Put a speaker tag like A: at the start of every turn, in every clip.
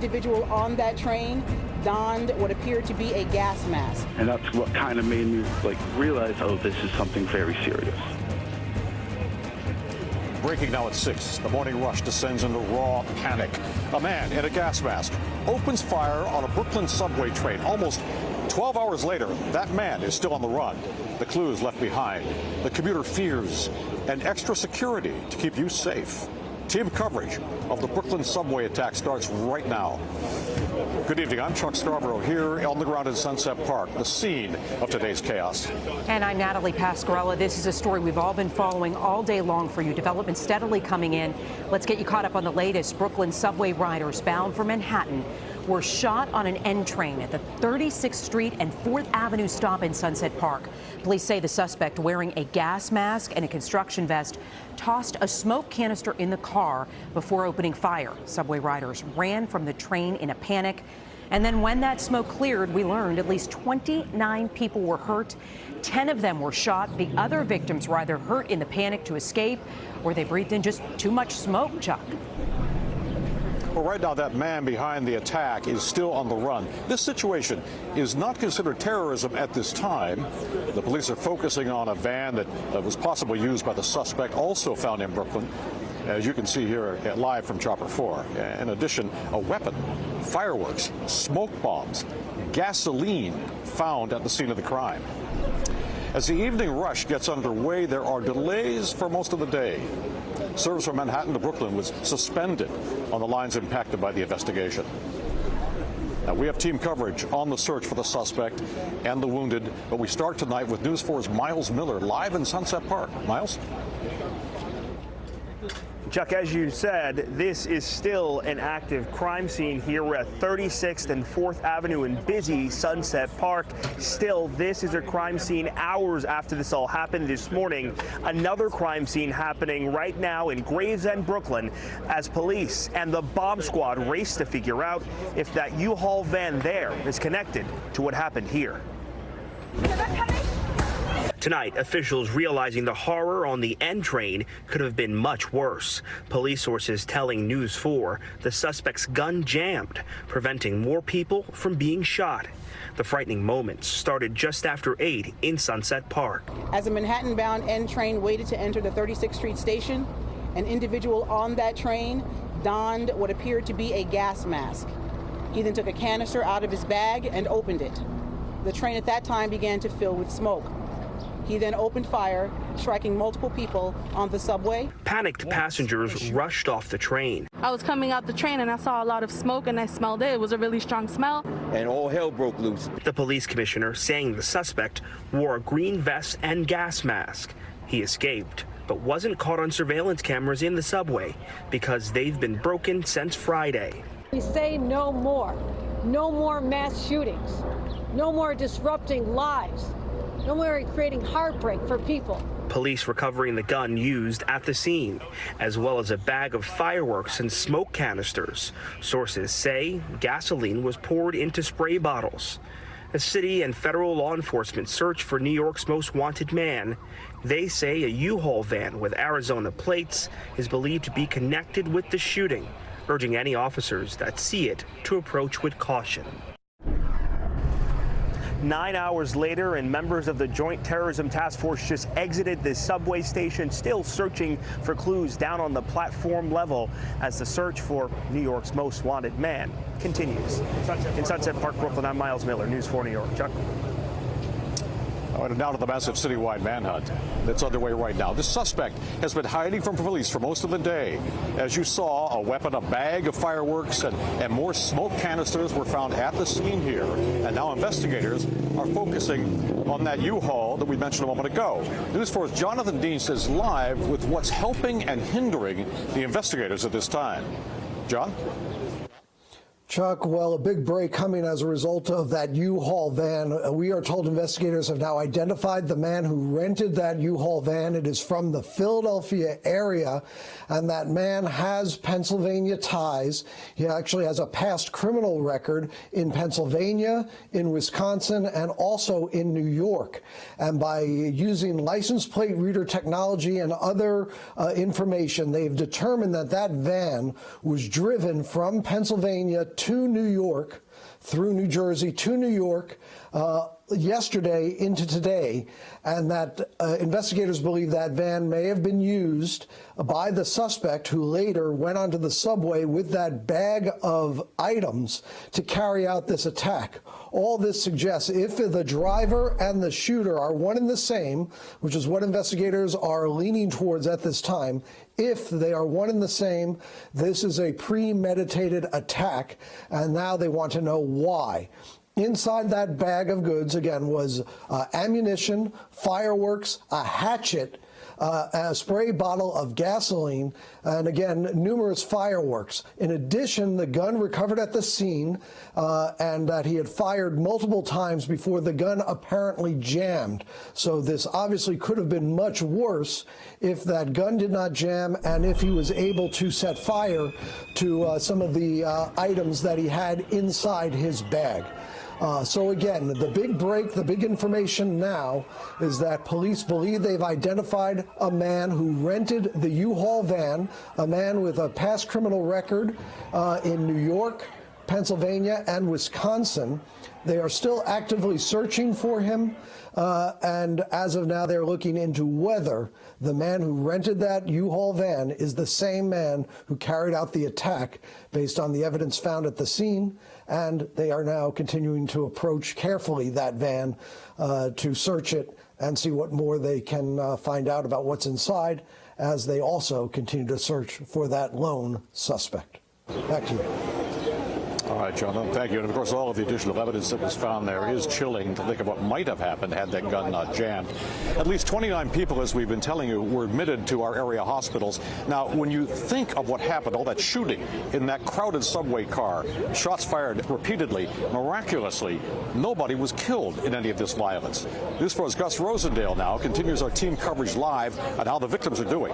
A: individual on that train donned what appeared to be a gas mask.
B: And that's what kind of made me realize, oh, this is something very serious.
C: Breaking now at 6, the morning rush descends into raw panic. A man in a gas mask opens fire on a Brooklyn subway train. Almost 12 hours later, that man is still on the run. The clues left behind. The commuter fears and extra security to keep you safe. Team coverage of the Brooklyn subway attack starts right now. Good evening. I'm Chuck Scarborough here on the ground in Sunset Park, the scene of today's chaos.
D: And I'm Natalie Pasquarella. This is a story we've all been following all day long for you. Developments steadily coming in. Let's get you caught up on the latest. Brooklyn subway riders bound for Manhattan were shot on an N train at the 36th Street and 4th Avenue stop in Sunset Park. Police say the suspect, wearing a gas mask and a construction vest, tossed a smoke canister in the car before opening fire. Subway riders ran from the train in a panic. And then when that smoke cleared, we learned at least 29 people were hurt. 10 of them were shot. The other victims were either hurt in the panic to escape or they breathed in just too much smoke, Chuck.
C: Well, right now, that man behind the attack is still on the run. This situation is not considered terrorism at this time. The police are focusing on a van that was possibly used by the suspect, also found in Brooklyn, as you can see here live from Chopper 4. In addition, a weapon, fireworks, smoke bombs, gasoline found at the scene of the crime. As the evening rush gets underway, there are delays for most of the day. Service from Manhattan to Brooklyn was suspended on the lines impacted by the investigation. Now, we have team coverage on the search for the suspect and the wounded, but we start tonight with News 4's Miles Miller live in Sunset Park. Miles?
E: Chuck, as you said, this is still an active crime scene here. We're at 36th and 4th Avenue in busy Sunset Park. Still, this is a crime scene hours after this all happened this morning. Another crime scene happening right now in Gravesend, Brooklyn, as police and the bomb squad race to figure out if that U-Haul van there is connected to what happened here. Tonight, officials realizing the horror on the N train could have been much worse. Police sources telling News 4 the suspect's gun jammed, preventing more people from being shot. The frightening moments started just after 8 in Sunset Park.
A: As a Manhattan-bound N train waited to enter the 36th Street station, an individual on that train donned what appeared to be a gas mask. He then took a canister out of his bag and opened it. The train at that time began to fill with smoke. He then opened fire, striking multiple people on the subway.
E: Panicked passengers rushed off the train.
F: I was coming out the train and I saw a lot of smoke and I smelled it. It was a really strong smell.
G: And all hell broke loose.
E: The police commissioner saying the suspect wore a green vest and gas mask. He escaped, but wasn't caught on surveillance cameras in the subway because they've been broken since Friday.
H: We say no more. No more mass shootings. No more disrupting lives. No more creating heartbreak for people.
E: Police recovering the gun used at the scene, as well as a bag of fireworks and smoke canisters. Sources say gasoline was poured into spray bottles. As city and federal law enforcement search for New York's most wanted man, they say a U-Haul van with Arizona plates is believed to be connected with the shooting, urging any officers that see it to approach with caution. 9 hours later, and members of the Joint Terrorism Task Force just exited the subway station, still searching for clues down on the platform level as the search for New York's most wanted man continues. In Sunset Park, Brooklyn, I'm Miles Miller, News 4 New York. Chuck.
C: And now to the massive citywide manhunt that's underway right now. The suspect has been hiding from police for most of the day. As you saw, a weapon, a bag of fireworks, and more smoke canisters were found at the scene here. And now investigators are focusing on that U-Haul that we mentioned a moment ago. News 4's Jonathan Dean says live with what's helping and hindering the investigators at this time. John?
I: Chuck, well, a big break coming as a result of that U-Haul van. We are told investigators have now identified the man who rented that U-Haul van. It is from the Philadelphia area, and that man has Pennsylvania ties. He actually has a past criminal record in Pennsylvania, in Wisconsin, and also in New York. And by using license plate reader technology and other information, they've determined that that van was driven from Pennsylvania to New York, through New Jersey to New York, yesterday into today, and that investigators believe that van may have been used by the suspect, who later went onto the subway with that bag of items to carry out this attack. All this suggests if the driver and the shooter are one and the same, which is what investigators are leaning towards at this time, if they are one and the same, this is a premeditated attack, and now they want to know why. Inside that bag of goods, again, was ammunition, fireworks, a hatchet, a spray bottle of gasoline, and again, numerous fireworks. In addition, the gun recovered at the scene, and that he had fired multiple times before the gun apparently jammed. So this obviously could have been much worse if that gun did not jam and if he was able to set fire to some of the items that he had inside his bag. So again, the big break, the big information now is that police believe they've identified a man who rented the U-Haul van, a man with a past criminal record in New York, Pennsylvania, and Wisconsin. They are still actively searching for him, and as of now, they're looking into whether the man who rented that U-Haul van is the same man who carried out the attack based on the evidence found at the scene, and they are now continuing to approach carefully that van to search it and see what more they can find out about what's inside, as they also continue to search for that lone suspect. Back to you.
C: All right, John, thank you. And of course, all of the additional evidence that was found there is chilling to think of what might have happened had that gun not jammed. At least 29 people, as we've been telling you, were admitted to our area hospitals. Now, when you think of what happened, all that shooting in that crowded subway car, shots fired repeatedly, miraculously, nobody was killed in any of this violence. News 4's Gus Rosendale now continues our team coverage live on how the victims are doing.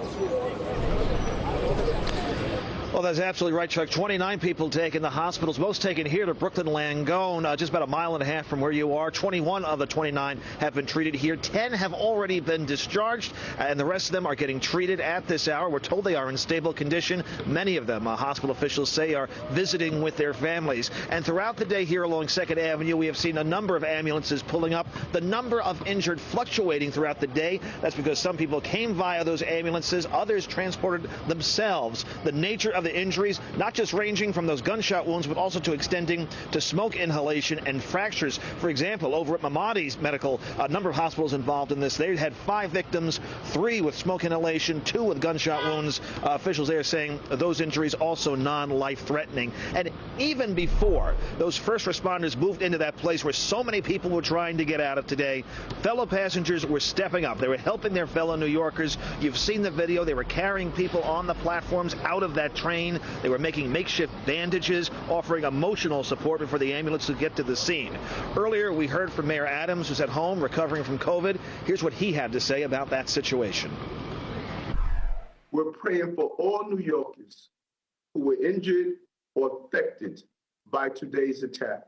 J: Well, that's absolutely right, Chuck. 29 people taken to hospitals, most taken here to Brooklyn Langone, just about a mile and a half from where you are. 21 of the 29 have been treated here. 10 have already been discharged, and the rest of them are getting treated at this hour. We're told they are in stable condition. Many of them, hospital officials say, are visiting with their families. And throughout the day here along 2nd Avenue, we have seen a number of ambulances pulling up. The number of injured fluctuating throughout the day. That's because some people came via those ambulances. Others transported themselves. The nature of the injuries, not just ranging from those gunshot wounds, but also to extending to smoke inhalation and fractures. For example, over at Mamadi's Medical, a number of hospitals involved in this, they had 5 victims, 3 with smoke inhalation, 2 with gunshot wounds. Officials there saying those injuries also non-life-threatening. And even before those first responders moved into that place where so many people were trying to get out of today, fellow passengers were stepping up. They were helping their fellow New Yorkers. You've seen the video. They were carrying people on the platforms out of that train. They were making makeshift bandages, offering emotional support before the ambulance could get to the scene. Earlier, we heard from Mayor Adams, who's at home recovering from COVID. Here's what he had to say about that situation.
K: We're praying for all New Yorkers who were injured or affected by today's attack.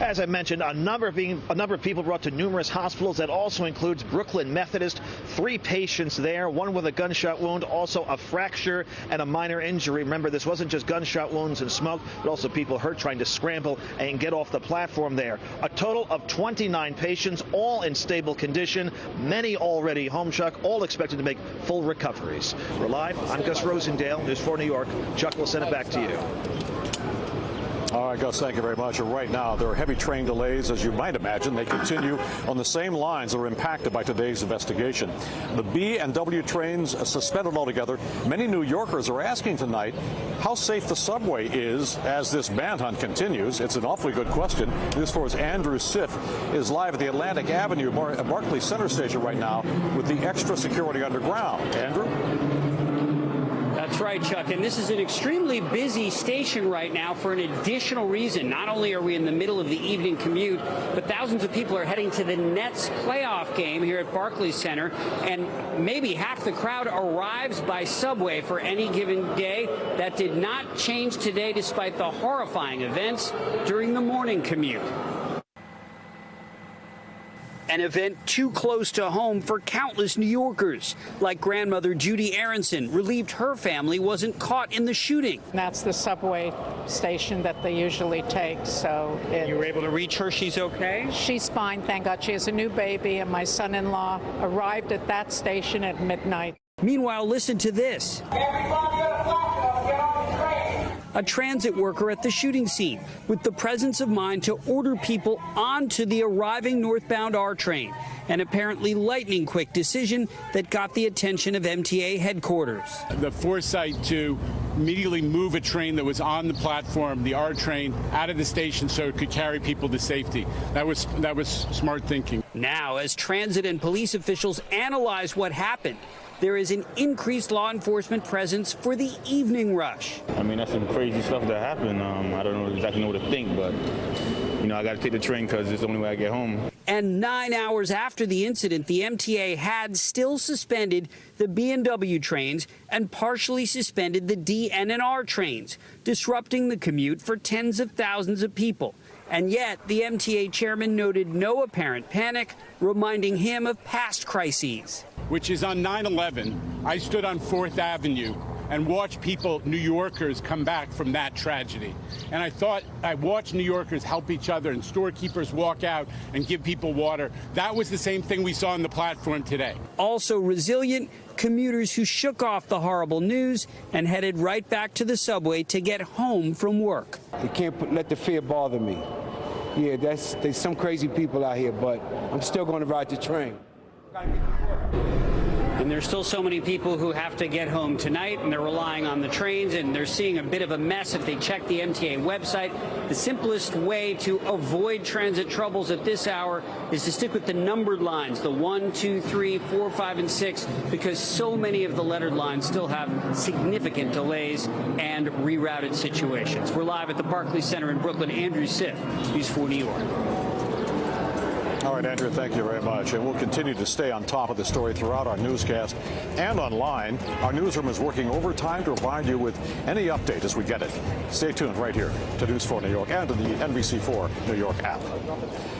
J: As I mentioned, a number of people brought to numerous hospitals. That also includes Brooklyn Methodist, 3 patients there, 1 with a gunshot wound, also a fracture and a minor injury. Remember, this wasn't just gunshot wounds and smoke, but also people hurt trying to scramble and get off the platform there. A total of 29 patients, all in stable condition, many already home, Chuck, all expected to make full recoveries. We're live. I'm Gus Rosendale, News 4 New York. Chuck, we'll send it back to you.
C: All right, Gus, thank you very much. Right now, there are heavy train delays, as you might imagine. They continue on the same lines that are impacted by today's investigation. The B and W trains suspended altogether. Many New Yorkers are asking tonight how safe the subway is as this manhunt continues. It's an awfully good question. News 4's Andrew Siff is live at the Atlantic Avenue Barclays Center Station right now with the extra security underground. Andrew?
L: That's right, Chuck. And this is an extremely busy station right now for an additional reason. Not only are we in the middle of the evening commute, but thousands of people are heading to the Nets playoff game here at Barclays Center. And maybe half the crowd arrives by subway for any given day. That did not change today, despite the horrifying events during the morning commute. An event too close to home for countless New Yorkers, like grandmother Judy Aronson, relieved her family wasn't caught in the shooting.
M: That's the subway station that they usually take. So
L: you were able to reach her. She's okay?
M: She's fine, thank God. She has a new baby, and my son-in-law arrived at that station at midnight.
L: Meanwhile, listen to this. A transit worker at the shooting scene with the presence of mind to order people onto the arriving northbound R train, an apparently lightning quick decision that got the attention of MTA headquarters.
N: The foresight to immediately move a train that was on the platform, the R train, out of the station so it could carry people to safety. That was smart thinking.
L: Now, as transit and police officials analyze what happened, there is an increased law enforcement presence for the evening rush.
O: I mean, that's some crazy stuff that happened. I don't exactly know what to think, but, I got to take the train because it's the only way I get home.
L: And 9 hours after the incident, the MTA had still suspended the B&W trains and partially suspended the D, N, and R trains, disrupting the commute for tens of thousands of people. And yet, the MTA chairman noted no apparent panic, reminding him of past crises.
N: Which is on 9/11, I stood on 4th Avenue and watched people, New Yorkers, come back from that tragedy. And I watched New Yorkers help each other and storekeepers walk out and give people water. That was the same thing we saw on the platform today.
L: Also resilient, commuters who shook off the horrible news and headed right back to the subway to get home from work.
P: You can't let the fear bother me. Yeah, there's some crazy people out here, but I'm still going to ride the train.
L: And there's still so many people who have to get home tonight, and they're relying on the trains, and they're seeing a bit of a mess if they check the MTA website. The simplest way to avoid transit troubles at this hour is to stick with the numbered lines, the 1, 2, 3, 4, 5, and 6, because so many of the lettered lines still have significant delays and rerouted situations. We're live at the Barclays Center in Brooklyn. Andrew Siff, News 4 New York.
C: All right, Andrew, thank you very much. And we'll continue to stay on top of the story throughout our newscast and online. Our newsroom is working overtime to provide you with any update as we get it. Stay tuned right here to News 4 New York and to the NBC4 New York app.